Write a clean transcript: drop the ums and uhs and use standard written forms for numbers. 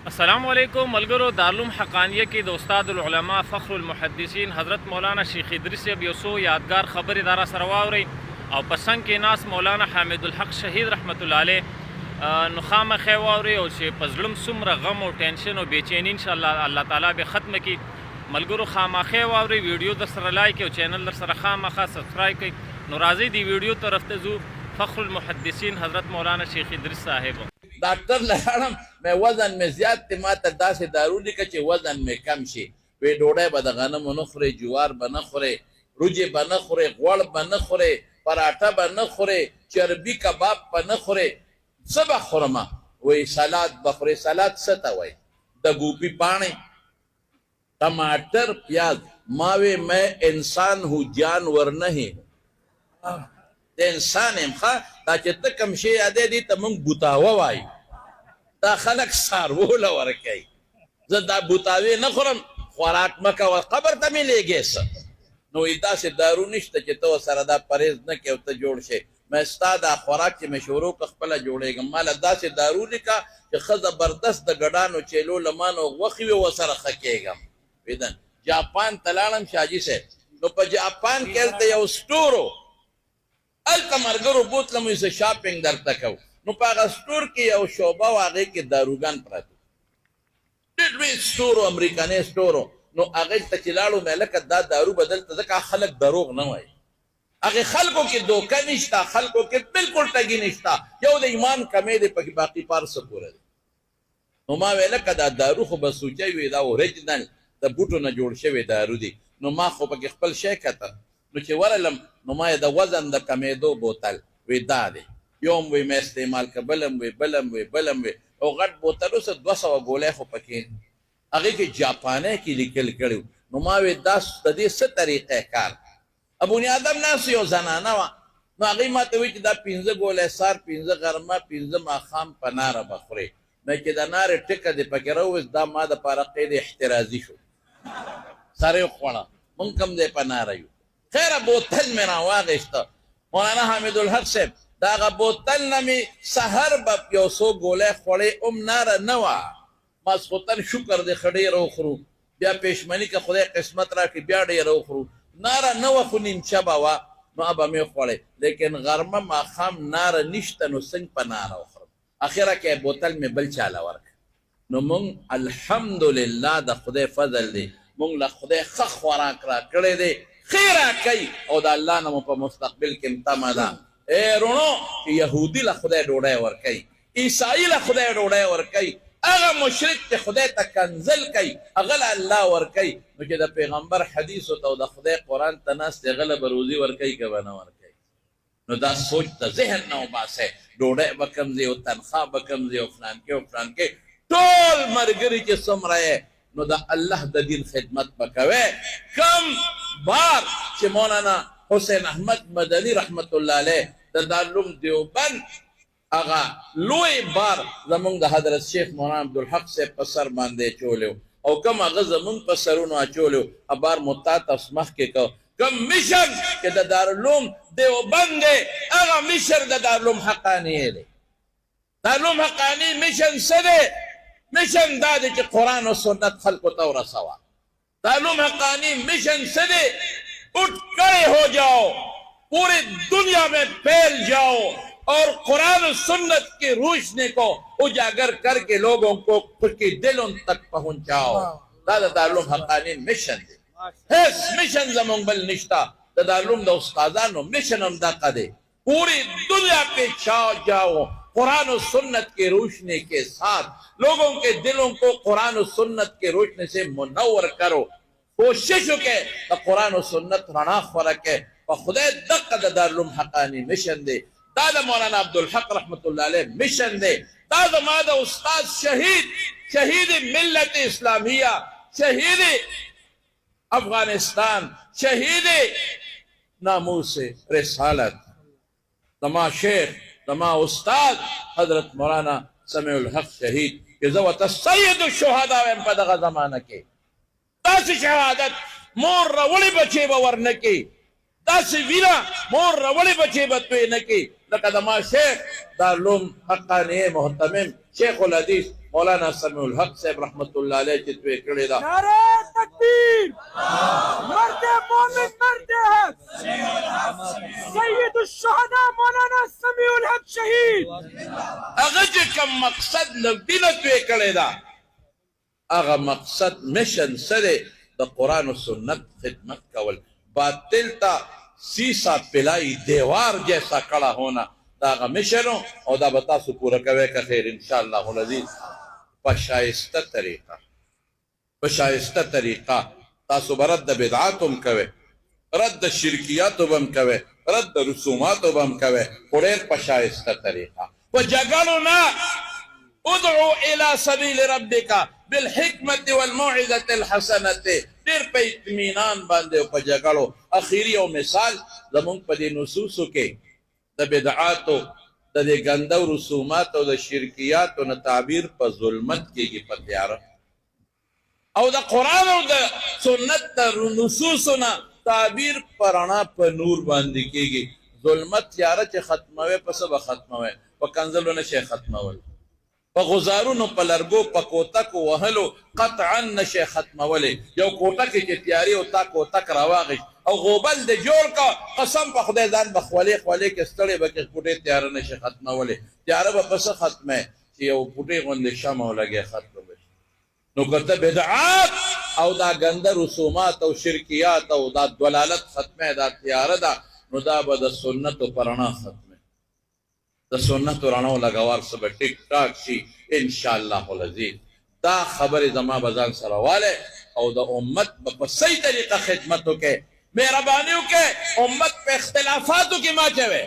अस्सलामु अलैकुम मलगरो दारुल हक़ानिया के उस्ताद उलमा फ़ख्रुल मुहद्दिसीन हज़रत मौलाना शेख इदरीस यसो यादगार ख़बर इदारा सरवावरी और पसंद के नास मौलाना हामिदुल हक शहीद रहमतुल्लाह अलैह नुखाम खेवावरी और शे पजलुम सुमर गम और टेंशन और बेचैनी इंशाअल्लाह अल्लाह ताला बे ख़त्म की मलगरो खामा खेवावरी वीडियो दर सर लाइक और चैनल दर सर खामा खा सब्सक्राइब की नाराज़ी दी वीडियो तरफ तजू फ़ख्रुल मुहद्दिसीन हज़रत मौलाना शेख इदरीस साहिब डॉक्टर लड़म मैं वजन में ज्यादा माता दासे दारू लिखा चे वजन में कम शे वे डोड़े बद गनम न खुरे जुवार बन खुरे रुजे बन खुरे गोड़ बन खुरे पराठा बन खुरे चर्बी कबाब बन खुरे सब खुरमा वही सलाद बखरे सलाद सता वही दगूपी पानी टमाटर प्याज मावे मैं इंसान हूँ जानवर नहीं इंसान एम खा ताकि तकम शे यादे दी तमंग बुतावा वाई ता खलक सारवो लवर कई जदा बुतावे न खुरम खुराक मका व खबर तमी ले गेस नो इदा से दारू निश्त के तो सरदा परहेज न के उत जोड़ शे मैं स्तादा खुराक के मशवरो कखपला जोड़ेगा माल अदा से दारू लिका कि खज जबरदस्त गडानो चेलो लमानो वखी व सर खकेगा इदन जापान तलालम शाजी से नो प जापान केलते यो स्टोरो अल तमरगरो बोतल मुझे शॉपिंग दर तकौ नो पागा स्टोर की यो शोभा वागे के दारूगान प्रातु डिडवी स्टोर अमेरिकाने स्टोर नो आगे तचिलाड़ो में लक दा दारू बदल तका खलक दरोग न होय आगे खलको के धोखा निश्ता खलको के बिल्कुल टगी निश्ता यो दे ईमान कमे दे पकी बाकी पार सपुर नो मा वेला कदा दारू खो बसुचे वे दा ओरिजिनल द बूटो न जोड़ शे वे दारू दी नो मा खो पकी खपल शे कता नो चे वरलम नो मा द वजन द कमेदो बोतल वे दादे योम वे में इस्तेमाल का बलम वे और गट बोतलों से 200 गोले हो पके आगे के जापाने की लिखल करू नो मा वे 10 तदी से तरीके कार अब उन्हें आदम ना सियो जनाना वा नो आगे मा तो विच दा 15 गोले सार 15 गरमा 15 माखाम पनारा बखरे मैं के दनार टिक दे पके रो दा मा द पारा कैद इhtirazi शो सारे खोड़ा मुनकम दे पनारा यू खैर बोतल में ना वागेश्ता मौलाना हामिदुल हक से दागा बोतल नमी सहर बप यो सो गोले खोड़े नारा नवा मास खुतन शुक्र दे खड़े रो खरू बिया पेशमनी का खुदे किस्मत रा की बिया डे रो खरू नारा नवा खुनिन चबावा नो अब में खोड़े लेकिन गरमा माखाम नारा निश्तन संग पनारा खरू आखिरा के बोतल में बल चाला वर्क नो मुंग अल्हम्दुलिल्लाह द खुदे फजल दे मुंग ला खुदे खख वराक रा करे दे खैरा कई और द अल्लाह नमो पर मुस्तकबिल के तमदा ए रोनो यहूदी ला खुदे डोड़े वर कई ईसाई ला खुदे डोड़े वर कई अगर मुशरिक के खुदे तकंजल कई अगल अल्लाह वर कई मुझे द पैगंबर हदीस होता द खुदे कुरान तनास ते गल बरूजी वर कई के बना वर कई नो दा सोच द जहन नौ बास है डोड़े बकम जे तनखा बकम जे फलान के टोल मरगरी के समराए नो दा अल्लाह द दिन खिदमत बकवे कम बार che मौलाना हुसैन अहमद मदनी रहमतुल्लाह अलैह द दारुल देवबंद आगा लोई बार जमुंग द हजरत शेख मौलाना अब्दुल हक से पसर बांधे चोलो और कम अग जमुंग पसरुन चोलो अबार मुता तस्मह के कम मिशन के द दारुल देवबंद आगा मिशन द दारुल हकानी है दारुल हकानी मिशन सदे मिशन दादे के कुरान और सुन्नत खल्को तौरा सवा दारुल हकानी मिशन सदे उठ खड़े हो जाओ पूरी दुनिया में फैल जाओ और कुरान और सुन्नत की रोशनी को उजागर करके लोगों को उसके दिलों तक पहुंचाओ दादा दारुल हकानी मिशन है मिशन जमुंबल निश्ता दारुल द उस्तादानो मिशन हम दा कदे पूरी दुनिया पे छा जाओ कुरान और सुन्नत की रोशनी के साथ लोगों के दिलों को कुरान और सुन्नत की रोशनी से मुनव्वर करो कोशिश के कुरान और सुन्नत राना फरक है खुदा दक दारुल हकानी मिशन दे दादा मौलाना अब्दुल हक रहमतुल्लाह अलैह मिशन दे दादा मादा उस्ताद शहीद मिल्लत इस्लामिया शहीद अफगानिस्तान शहीद नामूस रिसालत तमा शेख तमा उस्ताद हजरत मौलाना समीउल हक शहीद के जवत सैयद शुहदा व पदगा जमाना के दास शहादत मोर रवली बचे बवरन की दास वीरा मोर रवली बचे बतवे न की लकदमा शेख दारुल हकानी मोहतमिम شیخ الحدیث مولانا سمیع الحق صاحب رحمت اللہ علیہ چې توی کړې ده نعرہ تکبیر مرد مومن مرد حق سید الشهداء مولانا سمیع الحق شهید هغه چې کوم مقصد له دینه توی کړې ده هغه مقصد مشن سره د قرآن و سنت خدمت کول باطل تا سیسا پلائی دیوار جیسا کڑا ہونا دا هغه مشن او دا به تاسو پوره کوئ که خیر انشاءالله العزیز په شایسته طریقه په شایسته طریقه تاسو به رد بدعات هم کوئ رد شرکیاتو به هم کوئ رد رسوماتو به هم کوئ خو ډېر په شایسته طریقه په جګړو نه ادعو الى سبیل ربک بالحکمت والموعظة الحسنة ډېر په اطمینان باندې او په جګړو اخیری او مثال زمونږ په دې نصوصو کې د بدعاتو د دې ګنده رسوماتو د شرکیاتو نه تعبیر په ظلمت کېږي په تیاره او د قرآن او د سنت د نصوصو نه تعبیر په رڼا په نور باندې کېږي ظلمت تیاره چې ختموي په څه به ختموي په کنځلو نه شي ختمول په غزارونو په لرګو په کوتکو وهلو قطعا نشي ختمولی یو کوتک چې تیاري او تا کوتک راواغی او غوبل د جوړ کا قسم په خدای ځان به خولې خولې کې ستړی به کې پوټې تیاره نشي ختمولی تیاره به په څه ختمه چې یو پوټې غوندې شمع ولګي ختم بشي نو که ته بدعات او دا ګنده رسومات او شرکیات او دا دلالت ختمه دا تیاره ده نو دا به د سنتو په رڼا ختمه د سنتو رڼاو لګوار څه به ټیک ټاک شي انشاءالله العزیز دا خبرې زما به ځان سره والی او د امت به په صحیح طریقه خدمت وکړې مهرباني وکړې امت په اختلافاتو کې مه اچوې